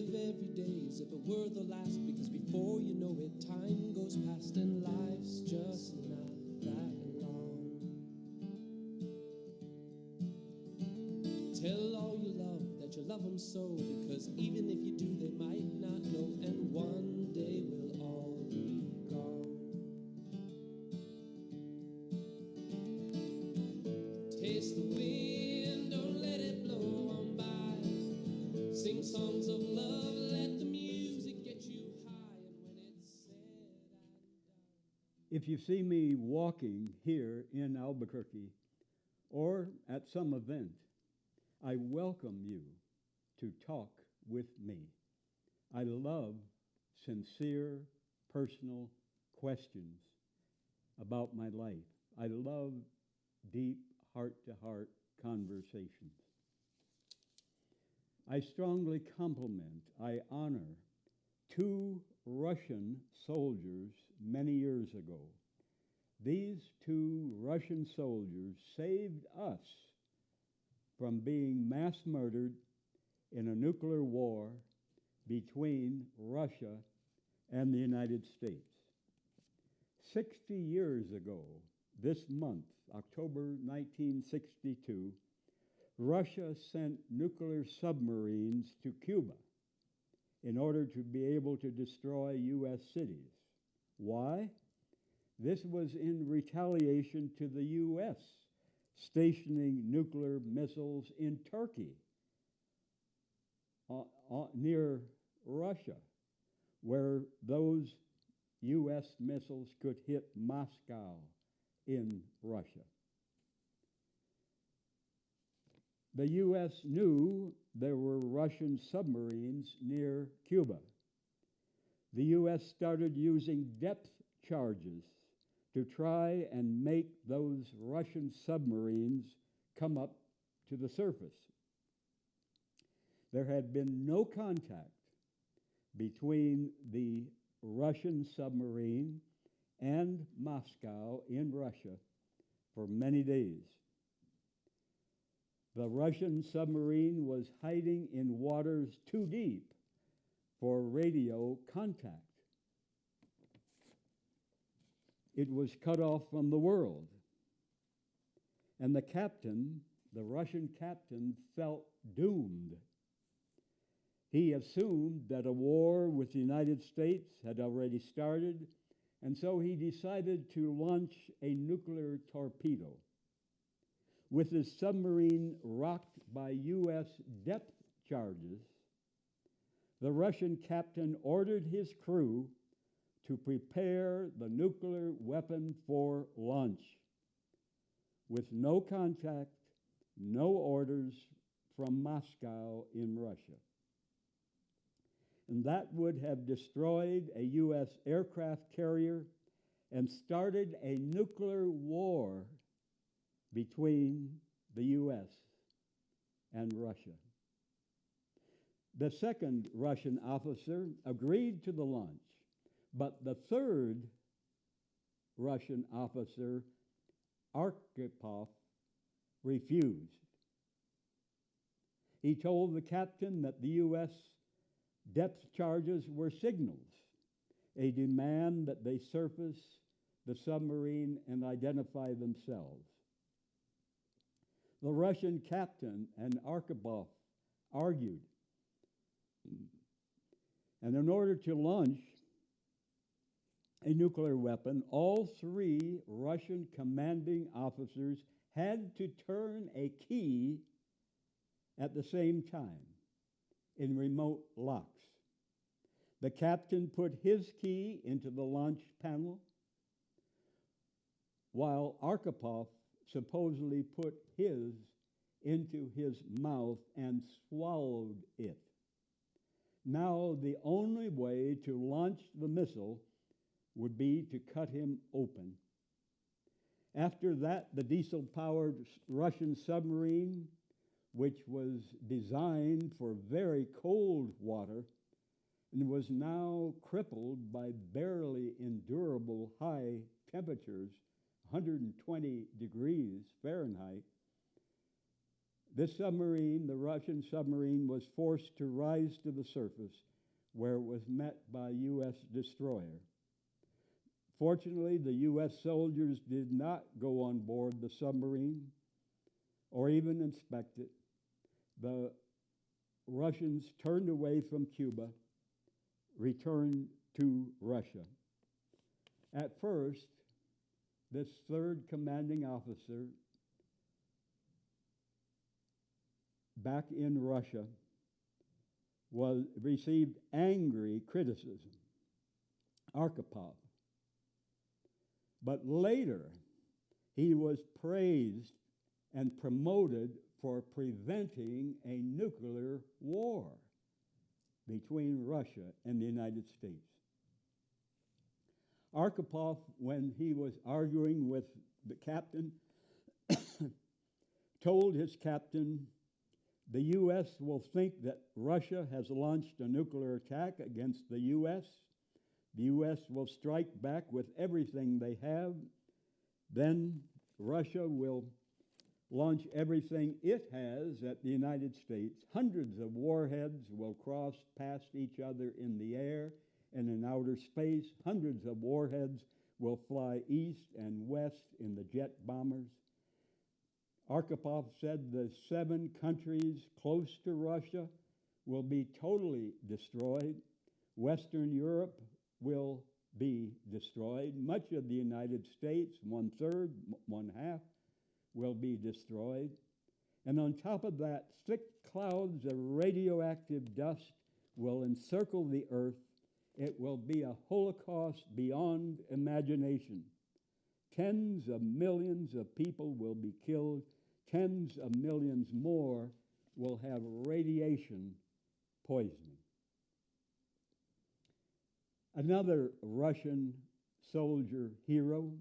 live every day as if it were the last, because before you know it, time goes past and life's just not that long. Tell all you love that you love them so, because even if you do, they might not know, and one day we'll all be gone. Taste the wind, don't let it blow on by. Sing songs of love, let the music get you high, and when it's said and done. If you see me walking here in Albuquerque or at some event, I welcome you to talk with me. I love sincere, personal questions about my life. I love deep, heart-to-heart conversations. I strongly compliment, I honor 2 Russian soldiers many years ago. These 2 Russian soldiers saved us from being mass murdered in a nuclear war between Russia and the United States. 60 years ago, this month, October 1962, Russia sent nuclear submarines to Cuba in order to be able to destroy U.S. cities. Why? This was in retaliation to the U.S. stationing nuclear missiles in Turkey near Russia, where those U.S. missiles could hit Moscow in Russia. The U.S. knew there were Russian submarines near Cuba. The U.S. started using depth charges to try and make those Russian submarines come up to the surface. There had been no contact between the Russian submarine and Moscow in Russia for many days. The Russian submarine was hiding in waters too deep for radio contact. It was cut off from the world. And the captain, the Russian captain, felt doomed. He assumed that a war with the United States had already started, and so he decided to launch a nuclear torpedo. With his submarine rocked by U.S. depth charges, the Russian captain ordered his crew to prepare the nuclear weapon for launch, with no contact, no orders from Moscow in Russia. And that would have destroyed a U.S. aircraft carrier and started a nuclear war between the U.S. and Russia. The second Russian officer agreed to the launch, but the third Russian officer, Arkhipov, refused. He told the captain that the U.S. depth charges were signals, a demand that they surface the submarine and identify themselves. The Russian captain and Arkhipov argued, and in order to launch a nuclear weapon, all 3 Russian commanding officers had to turn a key at the same time in remote locks. The captain put his key into the launch panel, while Arkhipov supposedly put his into his mouth and swallowed it. Now the only way to launch the missile would be to cut him open. After that, the diesel-powered Russian submarine, which was designed for very cold water and was now crippled by barely endurable high temperatures, 120 degrees Fahrenheit, This submarine, the Russian submarine, was forced to rise to the surface where it was met by a U.S. destroyer. Fortunately, the U.S. soldiers did not go on board the submarine or even inspect it. The Russians turned away from Cuba, returned to Russia. At first, this third commanding officer back in Russia received angry criticism, Arkhipov. But later, he was praised and promoted for preventing a nuclear war between Russia and the United States. Arkhipov, when he was arguing with the captain, told his captain, the U.S. will think that Russia has launched a nuclear attack against the U.S. The U.S. will strike back with everything they have. Then Russia will launch everything it has at the United States. Hundreds of warheads will cross past each other in the air and in outer space. Hundreds of warheads will fly east and west in the jet bombers. Arkhipov said the 7 countries close to Russia will be totally destroyed. Western Europe will be destroyed. Much of the United States, 1/3, 1/2, will be destroyed. And on top of that, thick clouds of radioactive dust will encircle the earth. It will be a holocaust beyond imagination. Tens of millions of people will be killed. Tens of millions more will have radiation poisoning. Another Russian soldier hero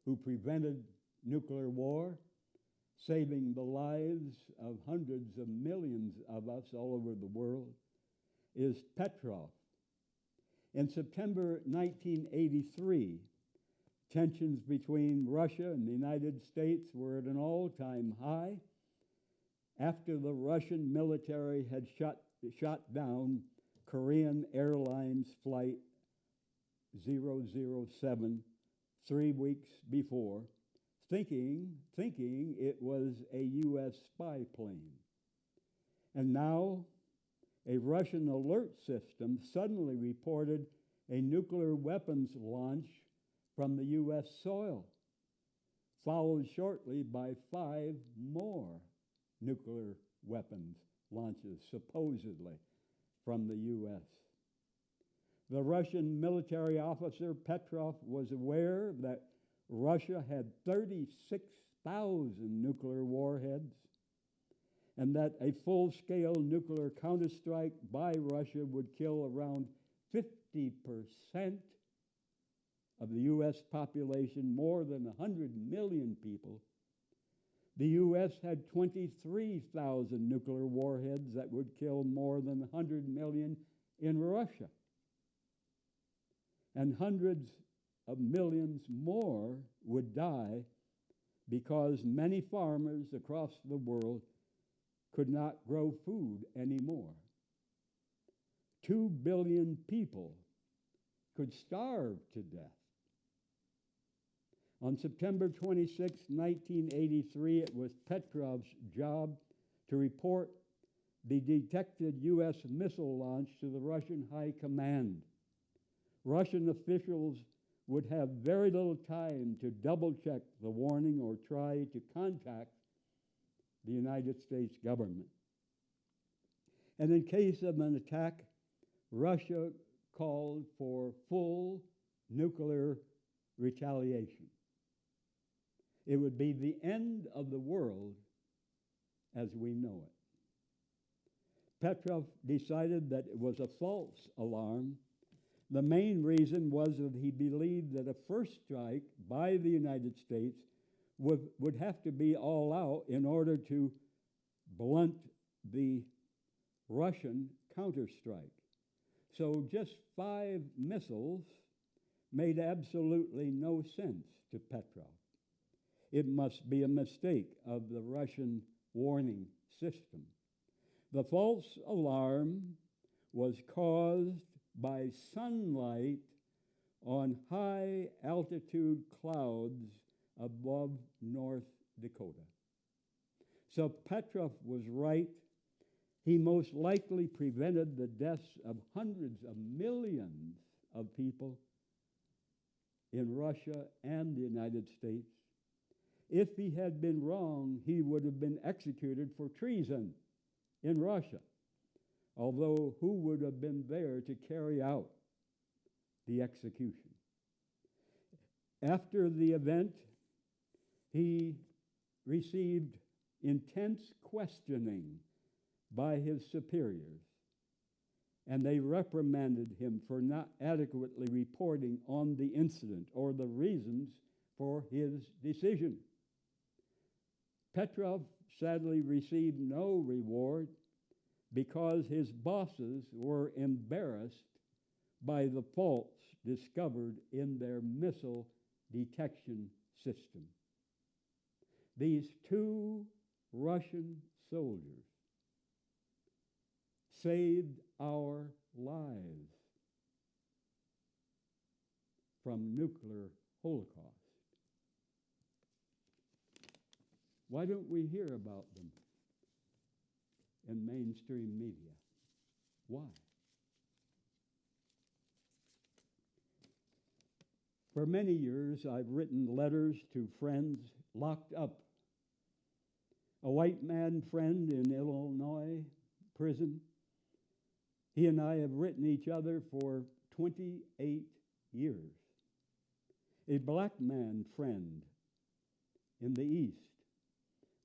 who prevented nuclear war, saving the lives of hundreds of millions of us all over the world, is Petrov. In September 1983, tensions between Russia and the United States were at an all-time high after the Russian military had shot down Korean Airlines Flight 007 3 weeks before, thinking it was a U.S. spy plane. And now a Russian alert system suddenly reported a nuclear weapons launch from the U.S. soil, followed shortly by 5 more nuclear weapons launches, supposedly from the U.S. The Russian military officer Petrov was aware that Russia had 36,000 nuclear warheads and that a full-scale nuclear counterstrike by Russia would kill around 50% of the U.S. population, more than 100 million people. The U.S. had 23,000 nuclear warheads that would kill more than 100 million in Russia. And hundreds of millions more would die because many farmers across the world could not grow food anymore. 2 billion people could starve to death. On September 26, 1983, it was Petrov's job to report the detected U.S. missile launch to the Russian High Command. Russian officials would have very little time to double-check the warning or try to contact the United States government. And in case of an attack, Russia called for full nuclear retaliation. It would be the end of the world as we know it. Petrov decided that it was a false alarm. The main reason was that he believed that a first strike by the United States would have to be all out in order to blunt the Russian counterstrike. So just 5 missiles made absolutely no sense to Petrov. It must be a mistake of the Russian warning system. The false alarm was caused by sunlight on high altitude clouds above North Dakota. So Petrov was right. He most likely prevented the deaths of hundreds of millions of people in Russia and the United States. If he had been wrong, he would have been executed for treason in Russia, although who would have been there to carry out the execution? After the event, he received intense questioning by his superiors, and they reprimanded him for not adequately reporting on the incident or the reasons for his decision. Petrov sadly received no reward because his bosses were embarrassed by the faults discovered in their missile detection system. These two Russian soldiers saved our lives from nuclear holocaust. Why don't we hear about them in mainstream media? Why? For many years, I've written letters to friends locked up. A white man friend in Illinois prison. He and I have written each other for 28 years. A black man friend in the East.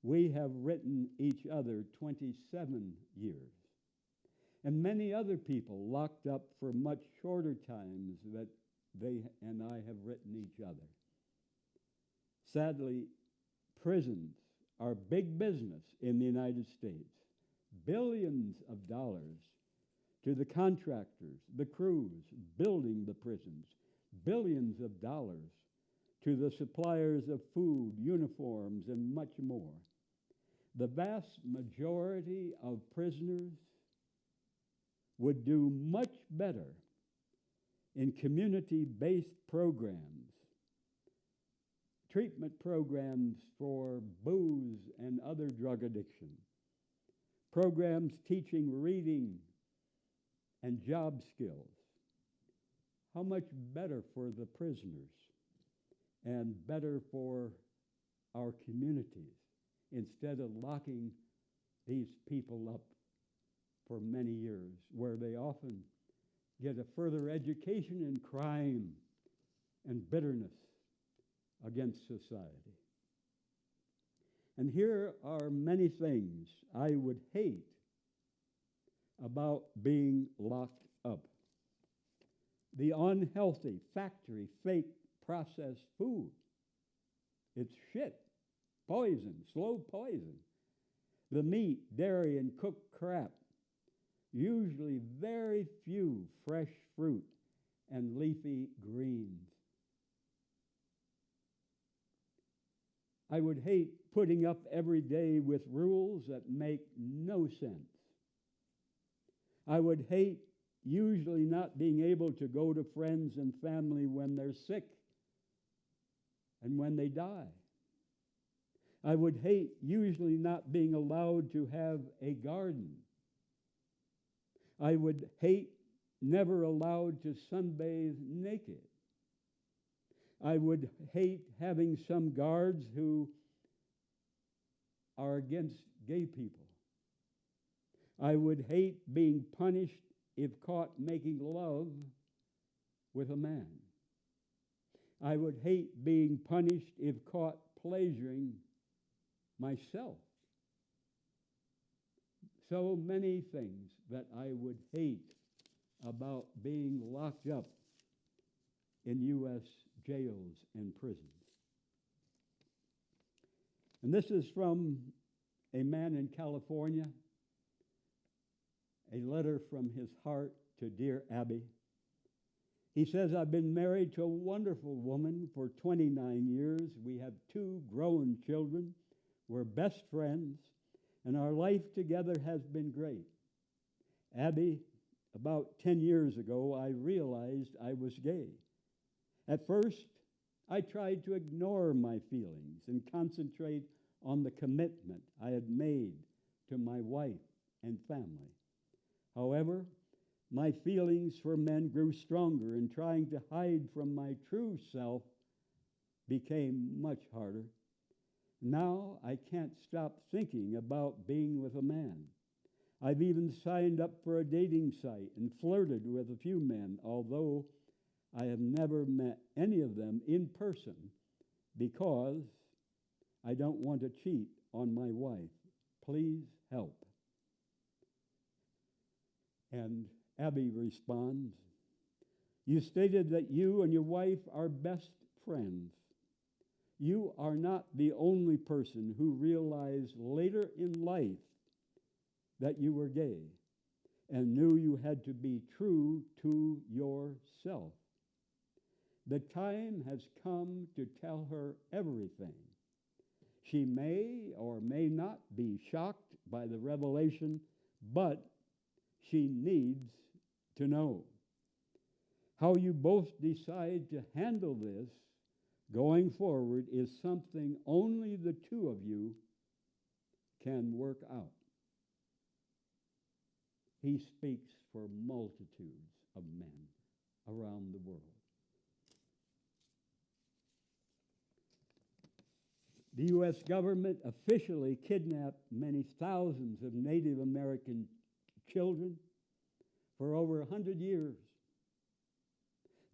We have written each other 27 years. And many other people locked up for much shorter times that they and I have written each other. Sadly, prisons are big business in the United States. Billions of dollars to the contractors, the crews building the prisons. Billions of dollars to the suppliers of food, uniforms, and much more. The vast majority of prisoners would do much better in community-based programs, treatment programs for booze and other drug addiction, programs teaching reading and job skills. How much better for the prisoners and better for our communities instead of locking these people up for many years, where they often get a further education in crime and bitterness against society. And here are many things I would hate about being locked up. The unhealthy factory, fake processed food. It's shit, poison, slow poison. The meat, dairy, and cooked crap. Usually very few fresh fruit and leafy greens. I would hate putting up every day with rules that make no sense. I would hate usually not being able to go to friends and family when they're sick and when they die. I would hate usually not being allowed to have a garden. I would hate never allowed to sunbathe naked. I would hate having some guards who are against gay people. I would hate being punished if caught making love with a man. I would hate being punished if caught pleasuring myself. So many things that I would hate about being locked up in U.S. jails and prisons. And this is from a man in California, a letter from his heart to dear Abby. He says, I've been married to a wonderful woman for 29 years. We have 2 grown children. We're best friends. and our life together has been great. Abby, about 10 years ago, I realized I was gay. At first, I tried to ignore my feelings and concentrate on the commitment I had made to my wife and family. However, my feelings for men grew stronger, and trying to hide from my true self became much harder. Now I can't stop thinking about being with a man. I've even signed up for a dating site and flirted with a few men, although I have never met any of them in person because I don't want to cheat on my wife. Please help. And Abby responds, you stated that you and your wife are best friends. You are not the only person who realized later in life that you were gay and knew you had to be true to yourself. The time has come to tell her everything. She may or may not be shocked by the revelation, but she needs to know. How you both decide to handle this going forward is something only the two of you can work out. He speaks for multitudes of men around the world. The U.S. government officially kidnapped many thousands of Native American children for over 100 years.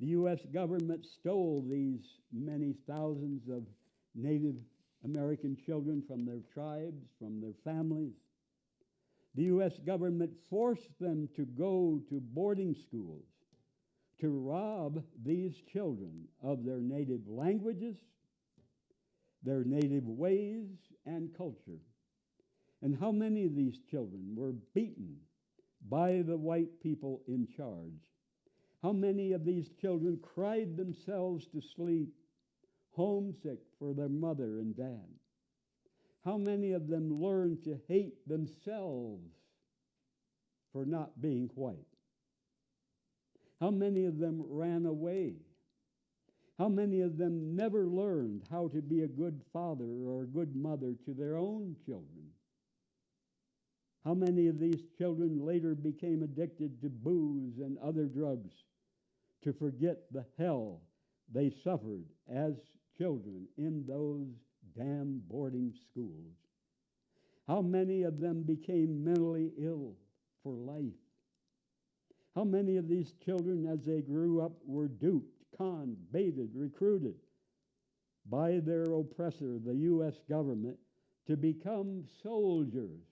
The U.S. government stole these many thousands of Native American children from their tribes, from their families. The U.S. government forced them to go to boarding schools to rob these children of their native languages, their native ways and culture. And how many of these children were beaten by the white people in charge? How many of these children cried themselves to sleep, homesick for their mother and dad? How many of them learned to hate themselves for not being white? How many of them ran away? How many of them never learned how to be a good father or a good mother to their own children? How many of these children later became addicted to booze and other drugs to forget the hell they suffered as children in those damn boarding schools? How many of them became mentally ill for life? How many of these children, as they grew up, were duped, conned, baited, recruited by their oppressor, the U.S. government, to become soldiers,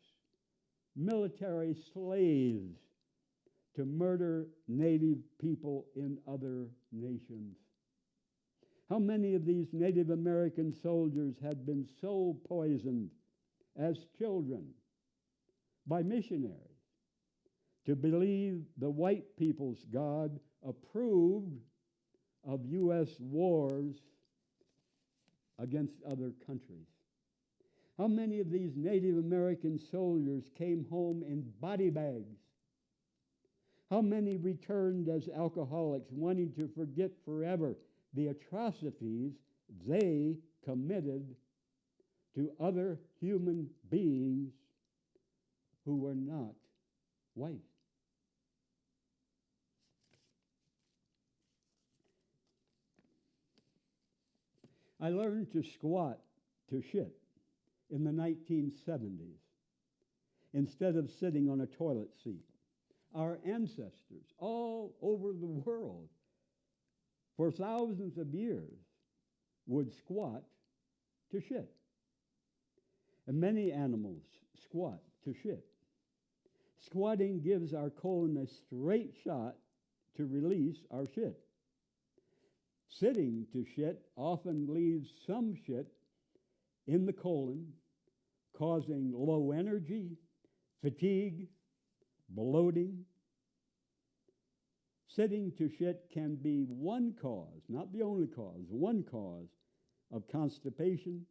military slaves, to murder Native people in other nations? How many of these Native American soldiers had been so poisoned as children by missionaries to believe the white people's God approved of U.S. wars against other countries? How many of these Native American soldiers came home in body bags? How many returned as alcoholics, wanting to forget forever the atrocities they committed to other human beings who were not white? I learned to squat to shit in the 1970s instead of sitting on a toilet seat. Our ancestors all over the world for thousands of years would squat to shit. And many animals squat to shit. Squatting gives our colon a straight shot to release our shit. Sitting to shit often leaves some shit in the colon, causing low energy, fatigue, bloating. Sitting to shit can be one cause, not the only cause, one cause of constipation,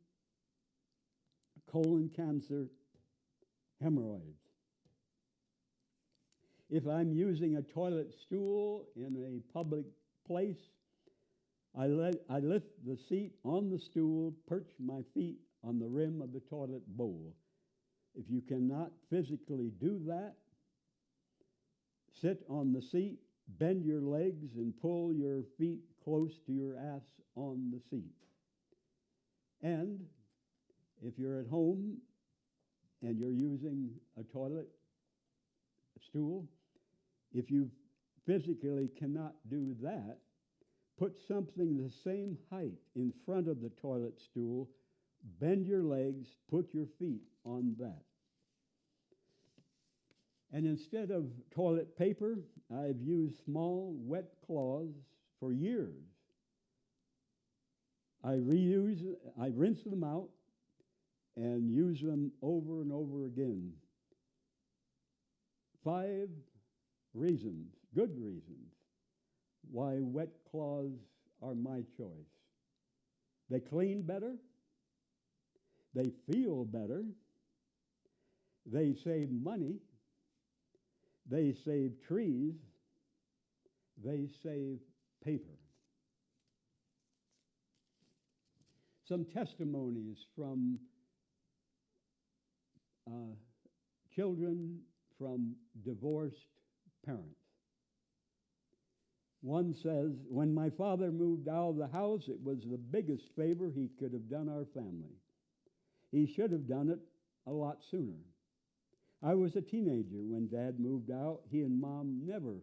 colon cancer, hemorrhoids. If I'm using a toilet stool in a public place, I lift the seat on the stool, perch my feet on the rim of the toilet bowl. If you cannot physically do that, sit on the seat, bend your legs, and pull your feet close to your ass on the seat. And if you're at home and you're using a toilet stool, if you physically cannot do that, put something the same height in front of the toilet stool, bend your legs, put your feet on that. And instead of toilet paper, I've used small wet cloths for years. I rinse them out and use them over and over again. 5 reasons, good reasons, why wet cloths are my choice. They clean better. They feel better. They save money. They save trees. They save paper. Some testimonies from children from divorced parents. One says, when my father moved out of the house, it was the biggest favor he could have done our family. He should have done it a lot sooner. I was a teenager when Dad moved out. He and Mom never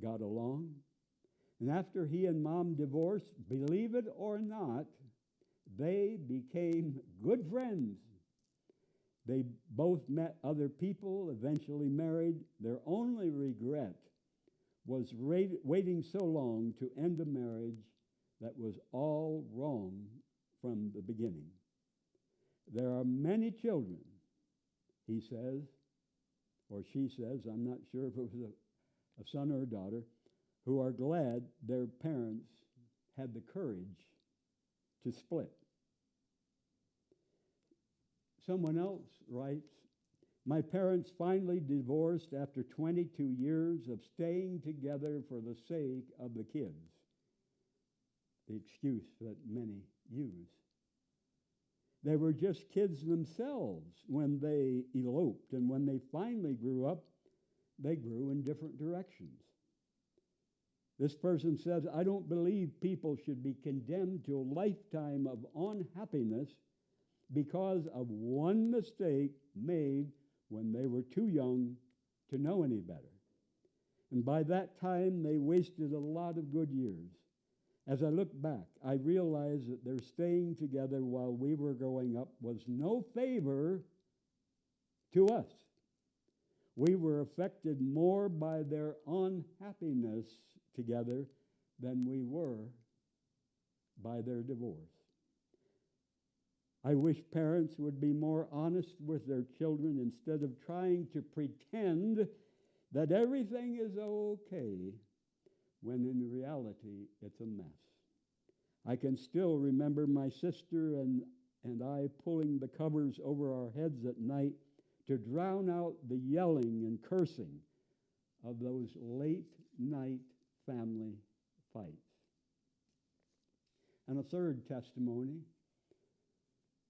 got along. And after he and Mom divorced, believe it or not, they became good friends. They both met other people, eventually married. Their only regret was waiting so long to end a marriage that was all wrong from the beginning. There are many children, he says, or she says, I'm not sure if it was a son or a daughter, who are glad their parents had the courage to split. Someone else writes, my parents finally divorced after 22 years of staying together for the sake of the kids. The excuse that many use. They were just kids themselves when they eloped, and when they finally grew up, they grew in different directions. This person says, I don't believe people should be condemned to a lifetime of unhappiness because of one mistake made when they were too young to know any better. And by that time, they wasted a lot of good years. As I look back, I realize that their staying together while we were growing up was no favor to us. We were affected more by their unhappiness together than we were by their divorce. I wish parents would be more honest with their children instead of trying to pretend that everything is okay when in reality it's a mess. I can still remember my sister and I pulling the covers over our heads at night to drown out the yelling and cursing of those late night family fights. And a third testimony.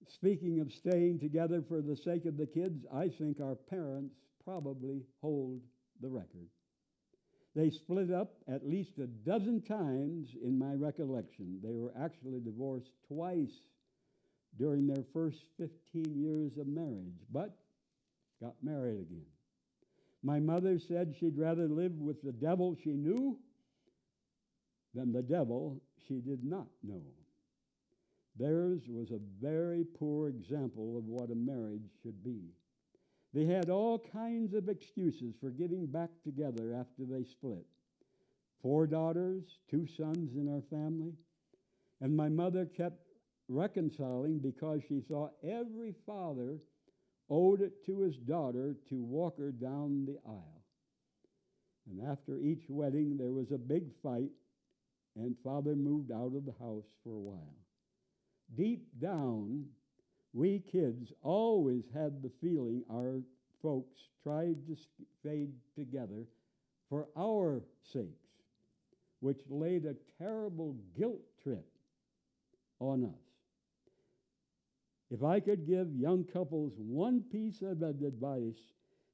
Speaking of staying together for the sake of the kids, I think our parents probably hold the record. They split up at least a dozen times in my recollection. They were actually divorced twice during their first 15 years of marriage, but got married again. My mother said she'd rather live with the devil she knew than the devil she did not know. Theirs was a very poor example of what a marriage should be. They had all kinds of excuses for getting back together after they split. 4 daughters, 2 sons in our family. And my mother kept reconciling because she saw every father owed it to his daughter to walk her down the aisle. And after each wedding, there was a big fight, and father moved out of the house for a while. Deep down, we kids always had the feeling our folks tried to stay together for our sakes, which laid a terrible guilt trip on us. If I could give young couples one piece of advice,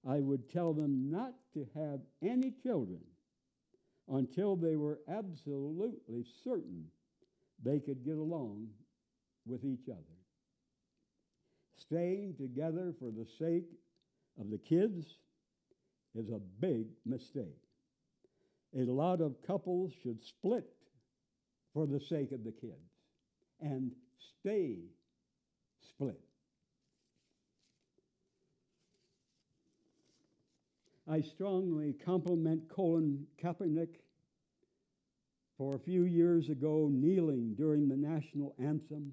I would tell them not to have any children until they were absolutely certain they could get along with each other. Staying together for the sake of the kids is a big mistake. A lot of couples should split for the sake of the kids and stay split. I strongly compliment Colin Kaepernick for a few years ago kneeling during the national anthem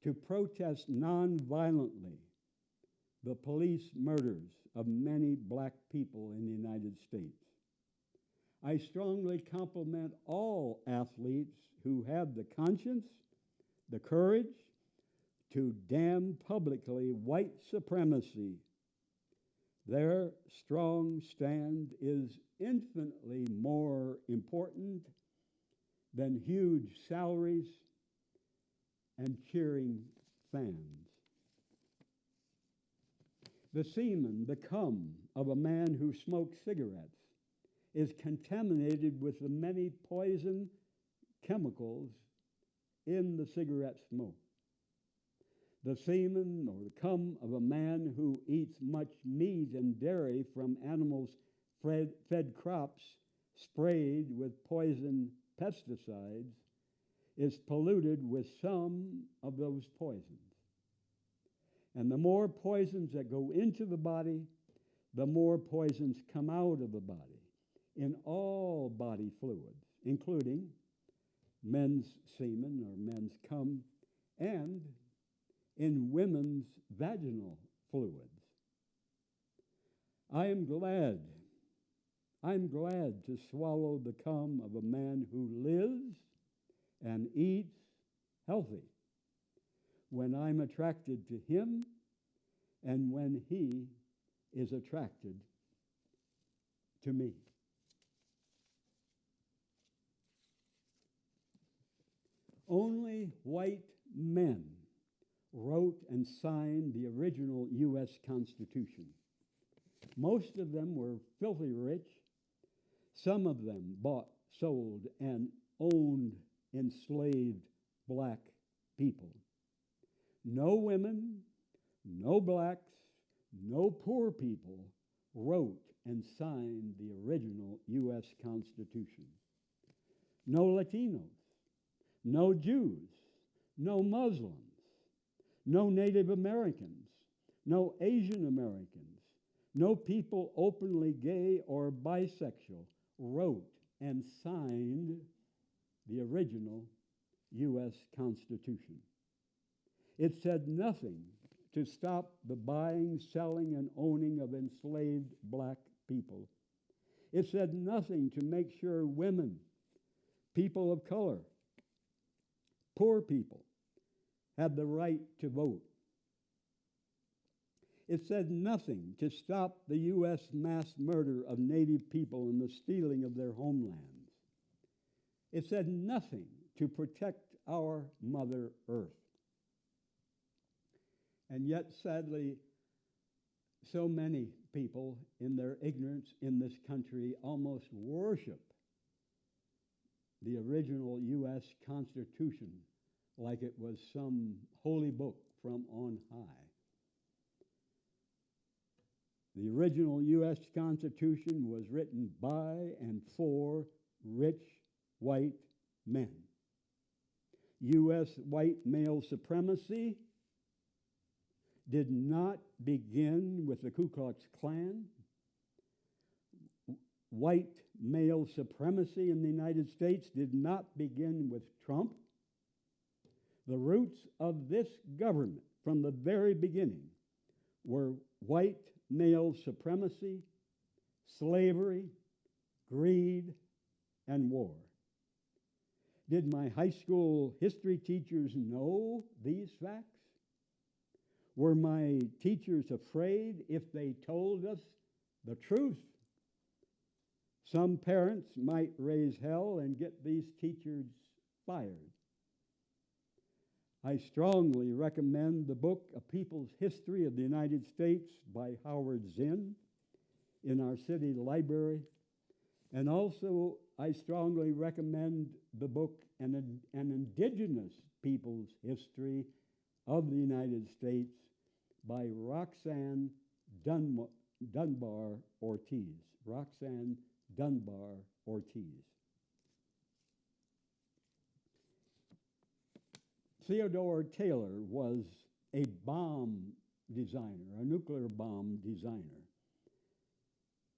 to protest nonviolently the police murders of many black people in the United States. I strongly compliment all athletes who have the conscience, the courage to damn publicly white supremacy. Their strong stand is infinitely more important than huge salaries and cheering fans. The semen, the cum of a man who smokes cigarettes, is contaminated with the many poison chemicals in the cigarette smoke. The semen or the cum of a man who eats much meat and dairy from animals fed crops sprayed with poison pesticides is polluted with some of those poisons. And the more poisons that go into the body, the more poisons come out of the body in all body fluids, including men's semen or men's cum, and in women's vaginal fluids. I'm glad to swallow the cum of a man who lives and eats healthy when I'm attracted to him and when he is attracted to me. Only white men wrote and signed the original U.S. Constitution. Most of them were filthy rich. Some of them bought, sold, and owned enslaved black people. No women, no blacks, no poor people wrote and signed the original U.S. Constitution. No Latinos, no Jews, no Muslims, no Native Americans, no Asian Americans, no people openly gay or bisexual wrote and signed the original U.S. Constitution. It said nothing to stop the buying, selling, and owning of enslaved black people. It said nothing to make sure women, people of color, poor people had the right to vote. It said nothing to stop the U.S. mass murder of Native people and the stealing of their homelands. It said nothing to protect our Mother Earth. And yet, sadly, so many people in their ignorance in this country almost worship the original U.S. Constitution like it was some holy book from on high. The original U.S. Constitution was written by and for rich white men. U.S. white male supremacy did not begin with the Ku Klux Klan. White male supremacy in the United States did not begin with Trump. The roots of this government from the very beginning were white male supremacy, slavery, greed, and war. Did my high school history teachers know these facts? Were my teachers afraid if they told us the truth? Some parents might raise hell and get these teachers fired. I strongly recommend the book A People's History of the United States by Howard Zinn in our city library. And also, I strongly recommend the book An Indigenous People's History of the United States by Roxanne Dunbar Ortiz. Roxanne Dunbar Ortiz. Theodore Taylor was a bomb designer, a nuclear bomb designer.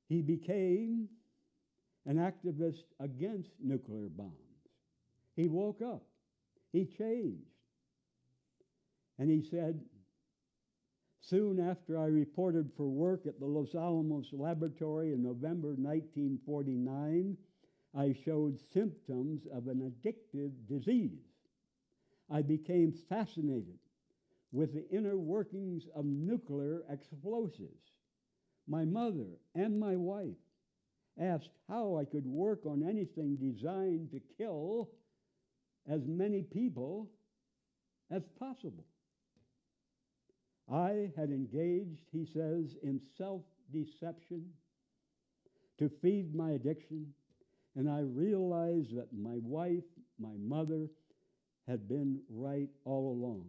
He became an activist against nuclear bombs. He woke up. He changed. And he said, soon after I reported for work at the Los Alamos Laboratory in November 1949, I showed symptoms of an addictive disease. I became fascinated with the inner workings of nuclear explosives. My mother and my wife asked how I could work on anything designed to kill as many people as possible. I had engaged, he says, in self-deception to feed my addiction, and I realized that my wife, my mother, had been right all along.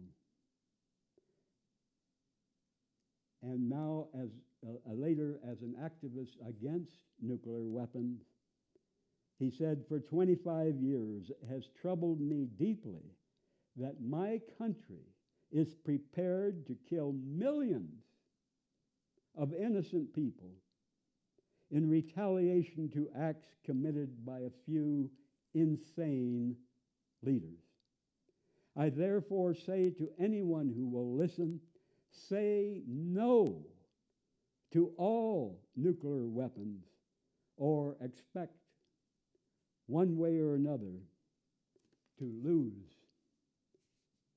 And now, later, as an activist against nuclear weapons, he said, for 25 years it has troubled me deeply that my country is prepared to kill millions of innocent people in retaliation to acts committed by a few insane leaders. I therefore say to anyone who will listen, say no to all nuclear weapons, or expect one way or another to lose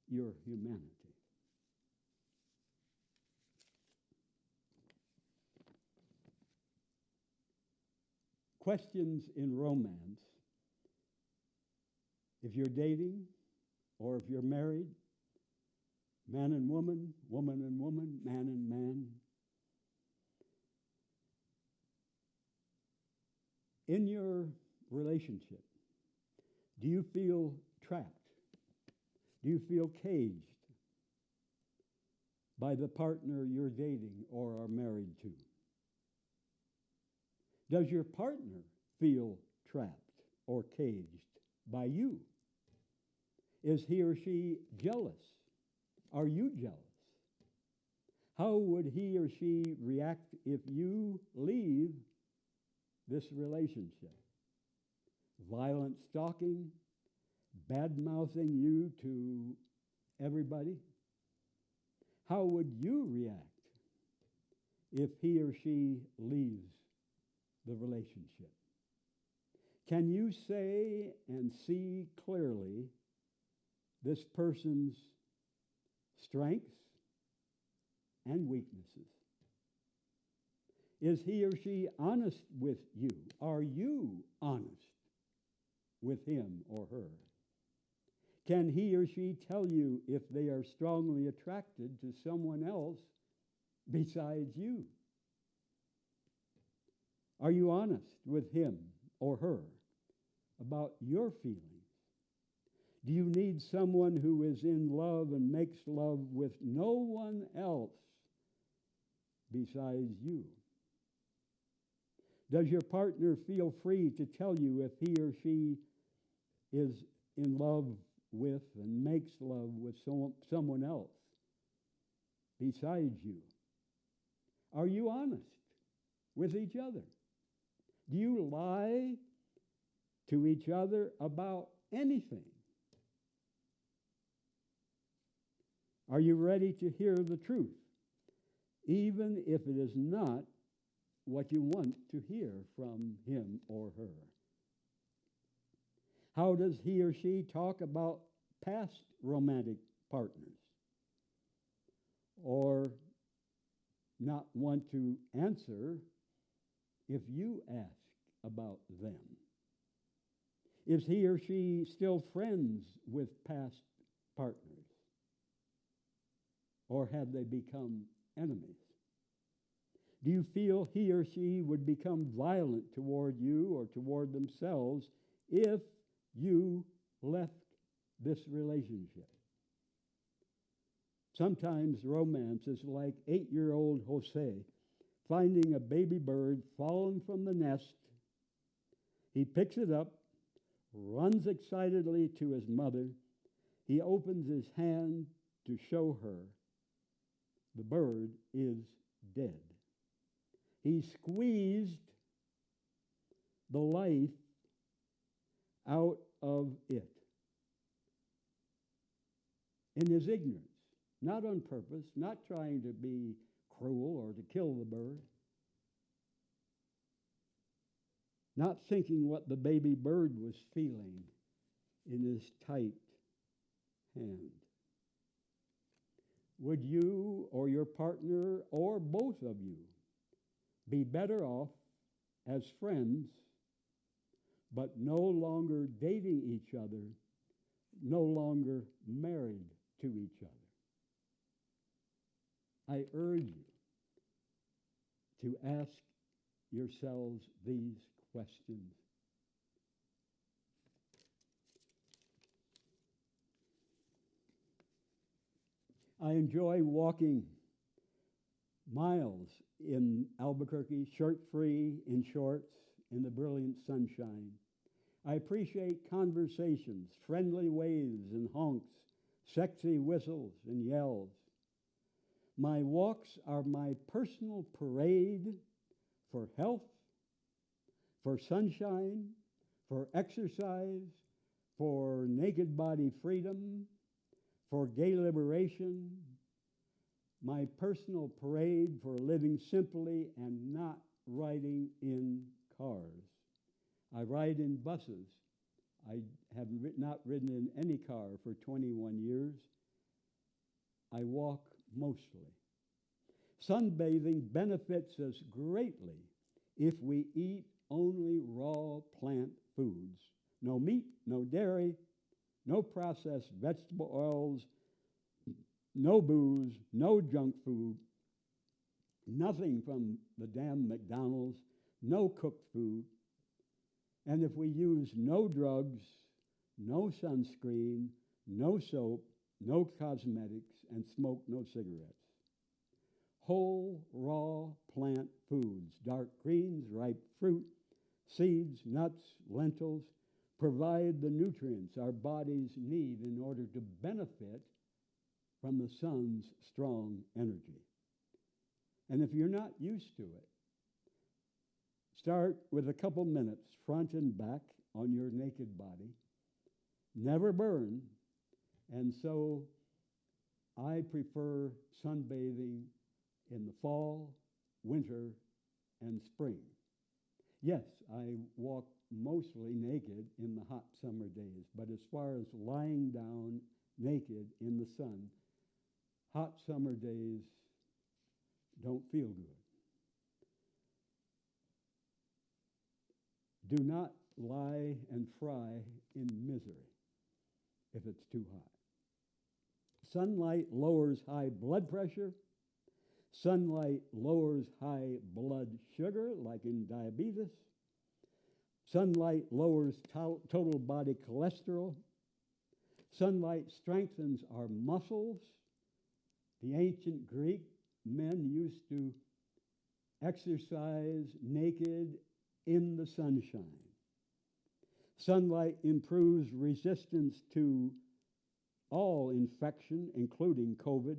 your humanity. Questions in romance. If you're dating or if you're married, man and woman, woman and woman, man and man. In your relationship, do you feel trapped? Do you feel caged by the partner you're dating or are married to? Does your partner feel trapped or caged by you? Is he or she jealous? Are you jealous? How would he or she react if you leave this relationship? Violent stalking, bad-mouthing you to everybody? How would you react if he or she leaves the relationship? Can you say and see clearly this person's strengths and weaknesses? Is he or she honest with you? Are you honest with him or her? Can he or she tell you if they are strongly attracted to someone else besides you? Are you honest with him or her about your feelings? Do you need someone who is in love and makes love with no one else besides you? Does your partner feel free to tell you if he or she is in love with and makes love with someone else besides you? Are you honest with each other? Do you lie to each other about anything? Are you ready to hear the truth, even if it is not what you want to hear from him or her? How does he or she talk about past romantic partners? or not want to answer if you ask about them? Is he or she still friends with past partners? Or have they become enemies? Do you feel he or she would become violent toward you or toward themselves if you left this relationship? Sometimes romance is like 8-year-old Jose finding a baby bird fallen from the nest. He picks it up, runs excitedly to his mother. He opens his hand to show her the bird is dead. He squeezed the life out of it in his ignorance, not on purpose, not trying to be cruel or to kill the bird, not thinking what the baby bird was feeling in his tight hand. Would you or your partner or both of you be better off as friends, but no longer dating each other, no longer married to each other? I urge you to ask yourselves these questions. I enjoy walking miles in Albuquerque, shirt-free, in shorts, in the brilliant sunshine. I appreciate conversations, friendly waves and honks, sexy whistles and yells. My walks are my personal parade for health, for sunshine, for exercise, for naked body freedom, for gay liberation, my personal parade for living simply and not riding in cars. I ride in buses. I have not ridden in any car for 21 years. I walk mostly. Sunbathing benefits us greatly if we eat only raw plant foods. No meat, no dairy, no processed vegetable oils, no booze, no junk food, nothing from the damn McDonald's, no cooked food. And if we use no drugs, no sunscreen, no soap, no cosmetics, and smoke no cigarettes. Whole, raw plant foods, dark greens, ripe fruit, seeds, nuts, lentils, provide the nutrients our bodies need in order to benefit from the sun's strong energy. And if you're not used to it, start with a couple minutes front and back on your naked body. Never burn. And so I prefer sunbathing in the fall, winter, and spring. Yes, I walk mostly naked in the hot summer days, but as far as lying down naked in the sun, hot summer days don't feel good. Do not lie and fry in misery if it's too hot. Sunlight lowers high blood pressure. Sunlight lowers high blood sugar, like in diabetes. Sunlight lowers total body cholesterol. Sunlight strengthens our muscles. The ancient Greek men used to exercise naked in the sunshine. Sunlight improves resistance to all infection, including COVID.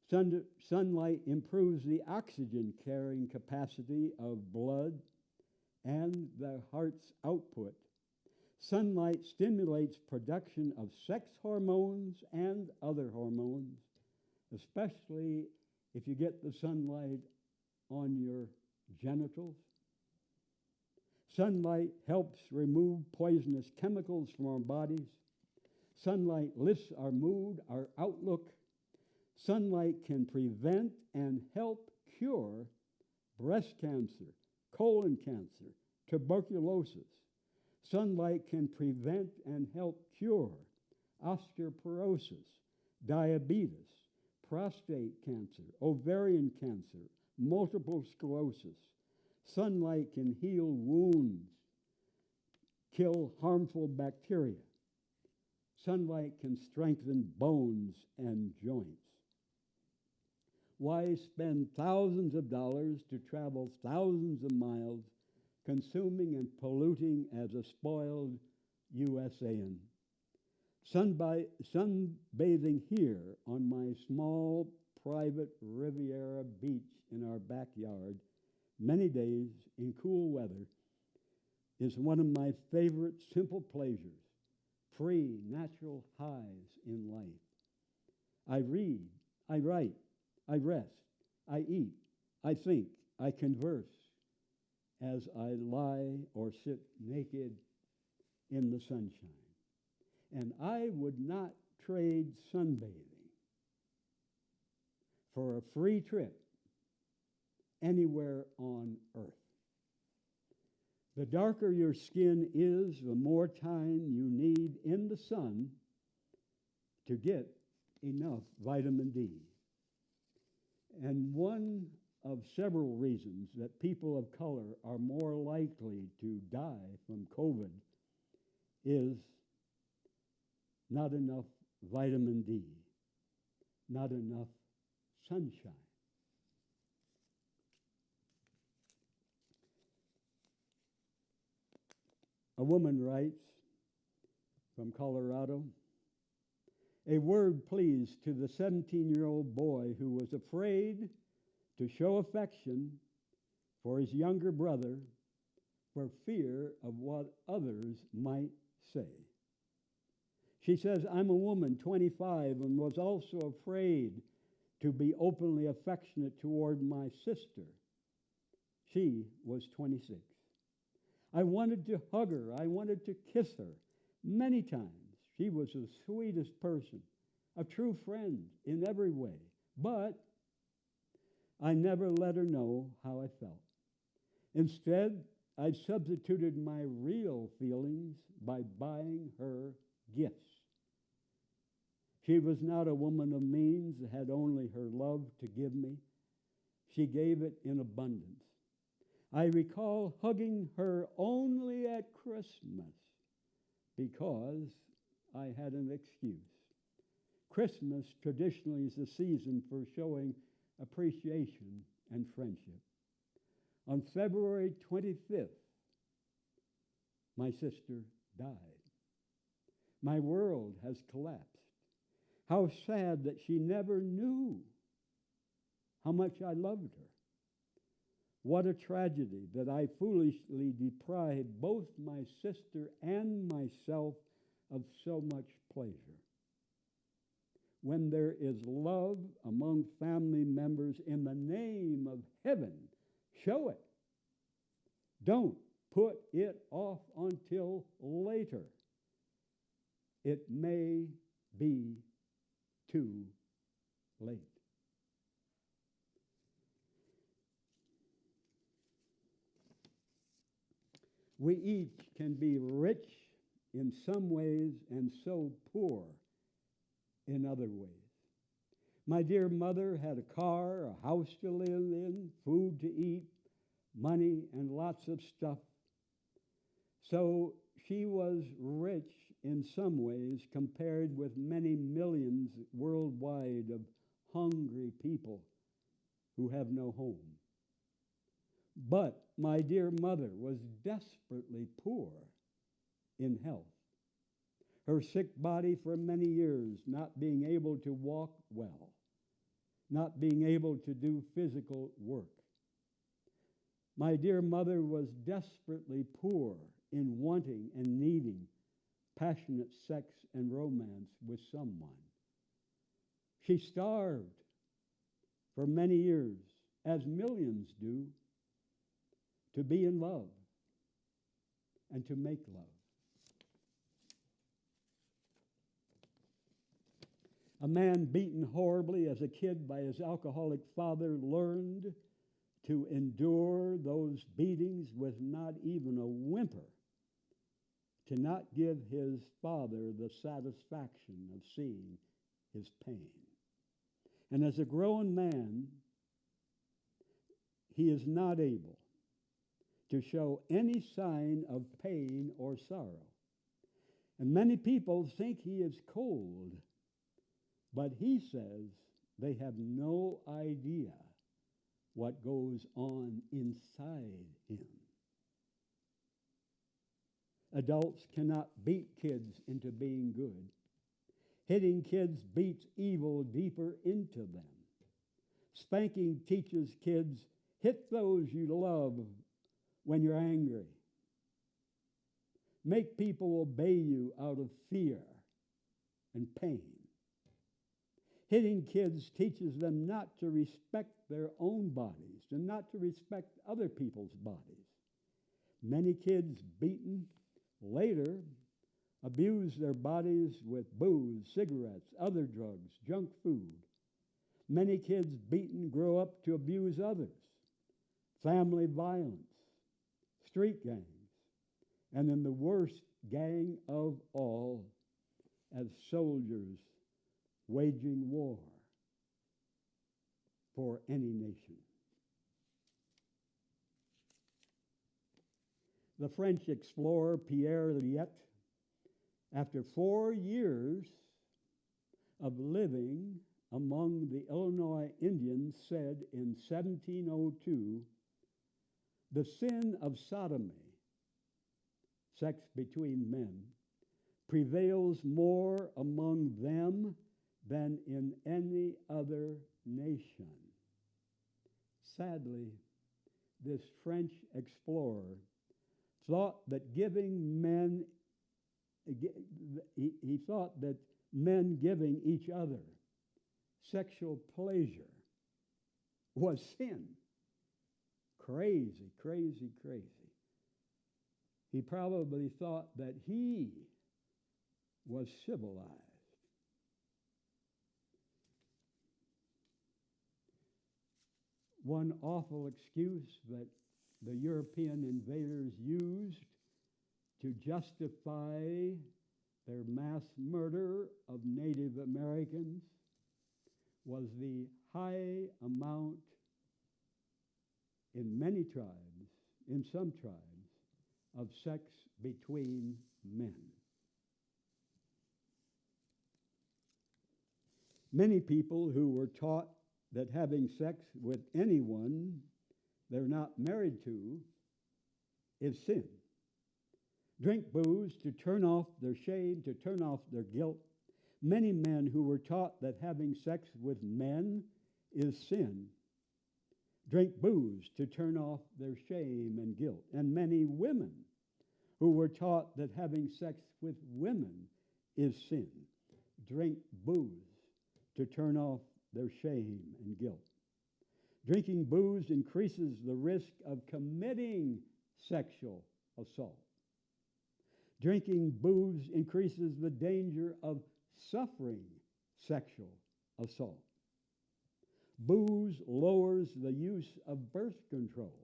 Sunlight improves the oxygen carrying capacity of blood and the heart's output. Sunlight stimulates production of sex hormones and other hormones, especially if you get the sunlight on your genitals. Sunlight helps remove poisonous chemicals from our bodies. Sunlight lifts our mood, our outlook. Sunlight can prevent and help cure breast cancer, colon cancer, tuberculosis. Sunlight can prevent and help cure osteoporosis, diabetes, prostate cancer, ovarian cancer, multiple sclerosis. Sunlight can heal wounds, kill harmful bacteria. Sunlight can strengthen bones and joints. Why spend thousands of dollars to travel thousands of miles, consuming and polluting as a spoiled USAN? Sunbathing here on my small private Riviera beach in our backyard, many days in cool weather, is one of my favorite simple pleasures, free natural highs in life. I read, I write, I rest, I eat, I think, I converse as I lie or sit naked in the sunshine. And I would not trade sunbathing for a free trip anywhere on earth. The darker your skin is, the more time you need in the sun to get enough vitamin D. And one of several reasons that people of color are more likely to die from COVID is not enough vitamin D, not enough sunshine. A woman writes from Colorado, a word, please, to the 17-year-old boy who was afraid to show affection for his younger brother for fear of what others might say. She says, I'm a woman, 25, and was also afraid to be openly affectionate toward my sister. She was 26. I wanted to hug her. I wanted to kiss her many times. She was the sweetest person, a true friend in every way. But I never let her know how I felt. Instead, I substituted my real feelings by buying her gifts. She was not a woman of means, had only her love to give me. She gave it in abundance. I recall hugging her only at Christmas because I had an excuse. Christmas traditionally is the season for showing appreciation and friendship. On February 25th, my sister died. My world has collapsed. How sad that she never knew how much I loved her. What a tragedy that I foolishly deprived both my sister and myself of so much pleasure. When there is love among family members in the name of heaven, show it. Don't put it off until later. It may be too late. We each can be rich in some ways and so poor in other ways. My dear mother had a car, a house to live in, food to eat, money, and lots of stuff. So she was rich in some ways compared with many millions worldwide of hungry people who have no home. But my dear mother was desperately poor in health. Her sick body for many years, not being able to walk well, not being able to do physical work. My dear mother was desperately poor in wanting and needing passionate sex and romance with someone. She starved for many years, as millions do, to be in love and to make love. A man beaten horribly as a kid by his alcoholic father learned to endure those beatings with not even a whimper, to not give his father the satisfaction of seeing his pain. And as a grown man, he is not able to show any sign of pain or sorrow. And many people think he is cold, but he says they have no idea what goes on inside him. Adults cannot beat kids into being good. Hitting kids beats evil deeper into them. Spanking teaches kids, hit those you love when you're angry. Make people obey you out of fear and pain. Hitting kids teaches them not to respect their own bodies and not to respect other people's bodies. Many kids beaten later abuse their bodies with booze, cigarettes, other drugs, junk food. Many kids beaten grow up to abuse others. Family violence, street gangs, and then the worst gang of all, as soldiers waging war for any nation. The French explorer Pierre Liet, after 4 years of living among the Illinois Indians, said in 1702, the sin of sodomy, sex between men, prevails more among them than in any other nation. Sadly, this French explorer thought that he thought that men giving each other sexual pleasure was sin. Crazy, crazy, crazy. He probably thought that he was civilized. One awful excuse that the European invaders used to justify their mass murder of Native Americans was the high amount in many tribes, in some tribes, of sex between men. Many people who were taught that having sex with anyone they're not married to is sin. Drink booze to turn off their shame, to turn off their guilt. Many men who were taught that having sex with men is sin drink booze to turn off their shame and guilt. And many women who were taught that having sex with women is sin drink booze to turn off their shame and guilt. Drinking booze increases the risk of committing sexual assault. Drinking booze increases the danger of suffering sexual assault. Booze lowers the use of birth control.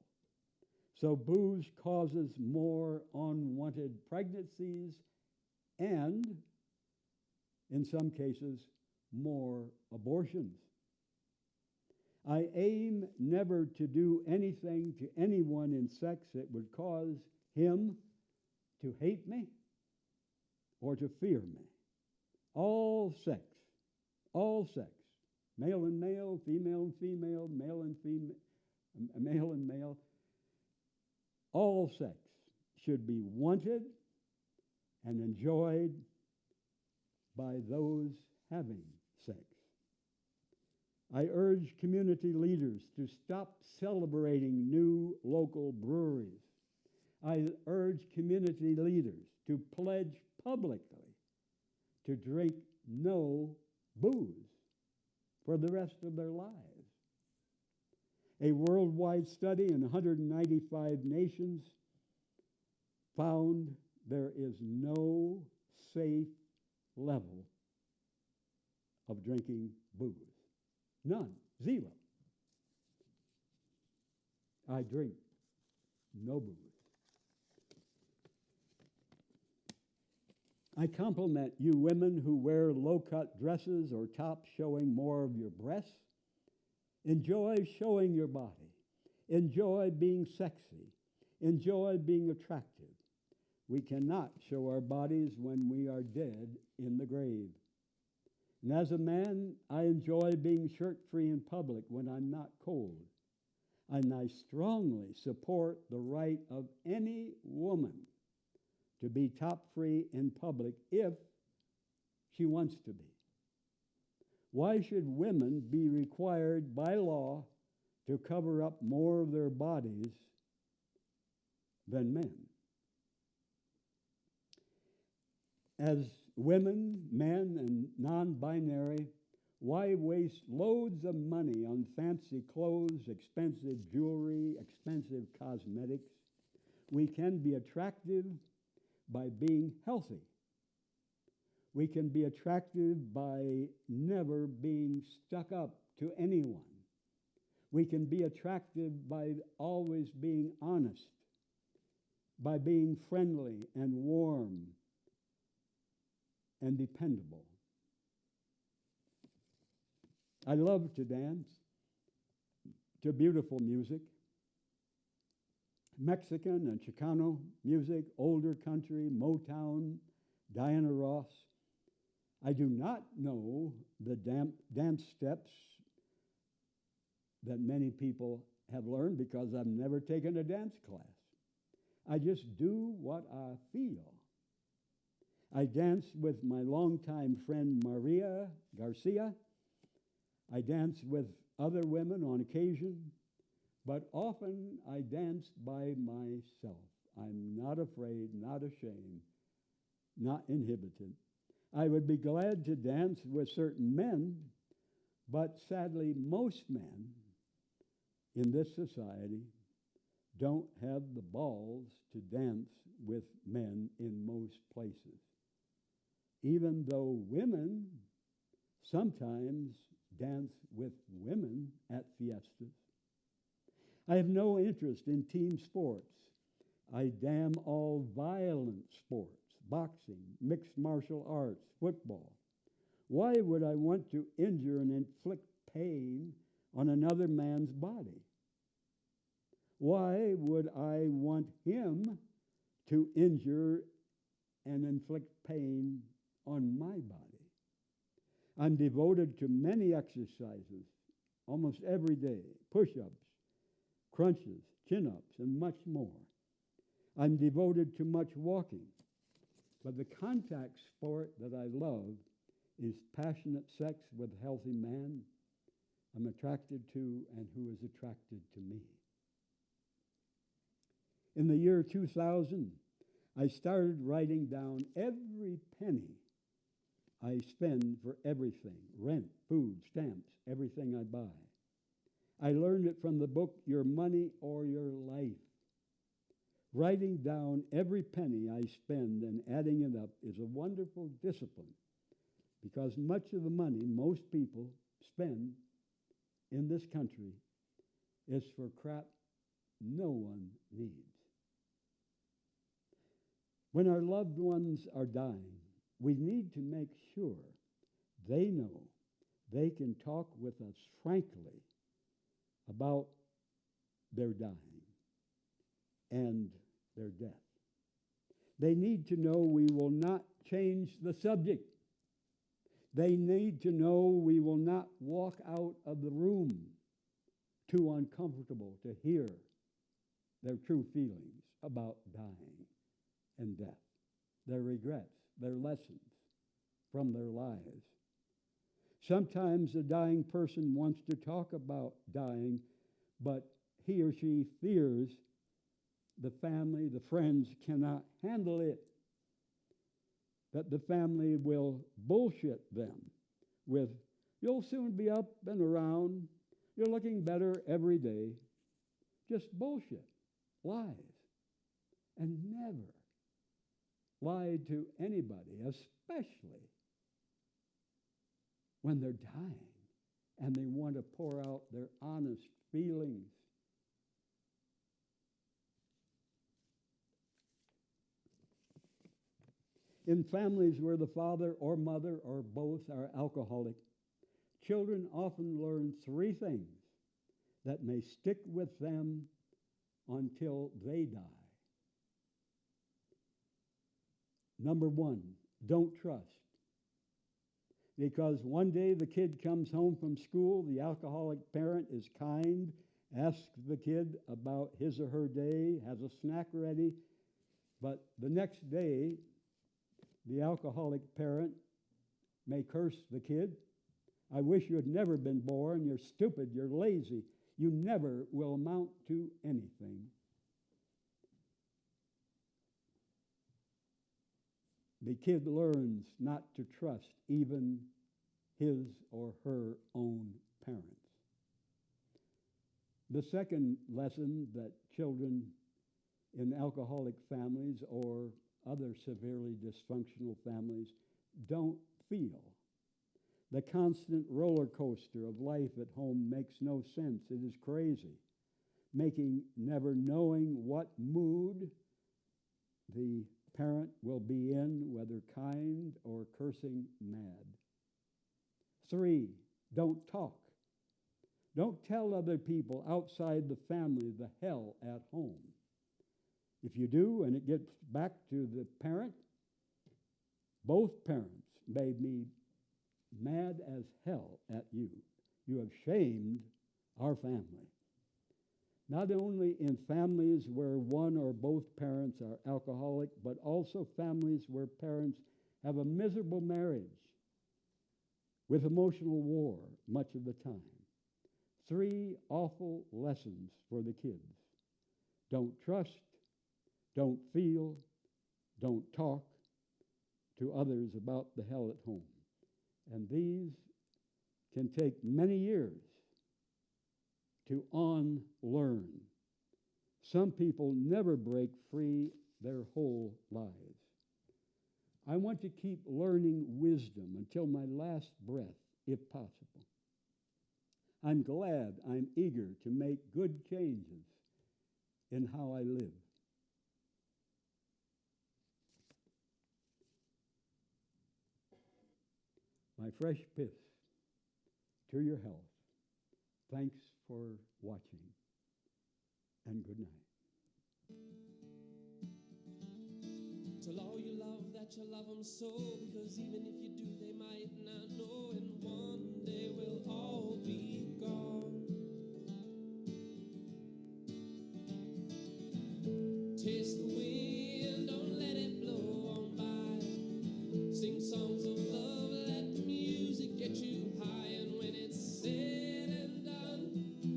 So booze causes more unwanted pregnancies and, in some cases, more abortions. I aim never to do anything to anyone in sex that would cause him to hate me or to fear me. All sex, male and male, female and female, male and female, male and male, all sex should be wanted and enjoyed by those having sex. I urge community leaders to stop celebrating new local breweries. I urge community leaders to pledge publicly to drink no booze for the rest of their lives. A worldwide study in 195 nations found there is no safe level of drinking booze. None. Zero. I drink no booze. I compliment you women who wear low-cut dresses or tops showing more of your breasts. Enjoy showing your body. Enjoy being sexy. Enjoy being attractive. We cannot show our bodies when we are dead in the grave. And as a man, I enjoy being shirt-free in public when I'm not cold. And I strongly support the right of any woman to be top-free in public if she wants to be. Why should women be required by law to cover up more of their bodies than men? As women, men, and non-binary, why waste loads of money on fancy clothes, expensive jewelry, expensive cosmetics? We can be attractive by being healthy. We can be attractive by never being stuck up to anyone. We can be attractive by always being honest, by being friendly and warm and dependable. I love to dance to beautiful music. Mexican and Chicano music, older country, Motown, Diana Ross. I do not know the dance steps that many people have learned because I've never taken a dance class. I just do what I feel. I dance with my longtime friend Maria Garcia. I dance with other women on occasion, but often I dance by myself. I'm not afraid, not ashamed, not inhibited. I would be glad to dance with certain men, but sadly most men in this society don't have the balls to dance with men in most places. Even though women sometimes dance with women at fiestas. I have no interest in team sports. I damn all violent sports, boxing, mixed martial arts, football. Why would I want to injure and inflict pain on another man's body? Why would I want him to injure and inflict pain on my body? I'm devoted to many exercises almost every day, push-ups, crunches, chin-ups, and much more. I'm devoted to much walking. But the contact sport that I love is passionate sex with a healthy man I'm attracted to and who is attracted to me. In the year 2000, I started writing down every penny I spend for everything, rent, food, stamps, everything I buy. I learned it from the book, Your Money or Your Life. Writing down every penny I spend and adding it up is a wonderful discipline because much of the money most people spend in this country is for crap no one needs. When our loved ones are dying, we need to make sure they know they can talk with us frankly about their dying and their death. They need to know we will not change the subject. They need to know we will not walk out of the room too uncomfortable to hear their true feelings about dying and death, their regrets, their lessons from their lives. Sometimes a dying person wants to talk about dying, but he or she fears the family, the friends cannot handle it, that the family will bullshit them with, you'll soon be up and around, you're looking better every day. Just bullshit, lies, and never lie to anybody, especially when they're dying and they want to pour out their honest feelings. In families where the father or mother or both are alcoholic, children often learn three things that may stick with them until they die. Number one, don't trust. Because one day the kid comes home from school, the alcoholic parent is kind, asks the kid about his or her day, has a snack ready, but the next day the alcoholic parent may curse the kid. I wish you had never been born. You're stupid. You're lazy. You never will amount to anything. The kid learns not to trust even his or her own parents. The second lesson that children in alcoholic families or other severely dysfunctional families don't feel. The constant roller coaster of life at home makes no sense. It is crazy, never knowing what mood the parent will be in, whether kind or cursing mad. 3, don't talk. Don't tell other people outside the family the hell at home. If you do, and it gets back to the parent, both parents may be mad as hell at you. You have shamed our family. Not only in families where one or both parents are alcoholic, but also families where parents have a miserable marriage with emotional war much of the time. 3 awful lessons for the kids. Don't trust, don't feel, don't talk to others about the hell at home. And these can take many years to unlearn. Some people never break free their whole lives. I want to keep learning wisdom until my last breath, if possible. I'm glad, I'm eager to make good changes in how I live. My fresh piss to your health. Thanks for watching, and good night. Tell all you love that you love them so, because even if you do, they might not know, and one day we'll all be gone. Taste the wind, don't let it blow on by. Sing songs of love, let the music get you high, and when it's said and done,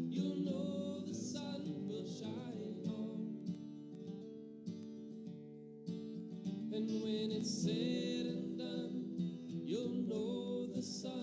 you'll know the sun will shine on. And when it's said and done, you'll know the sun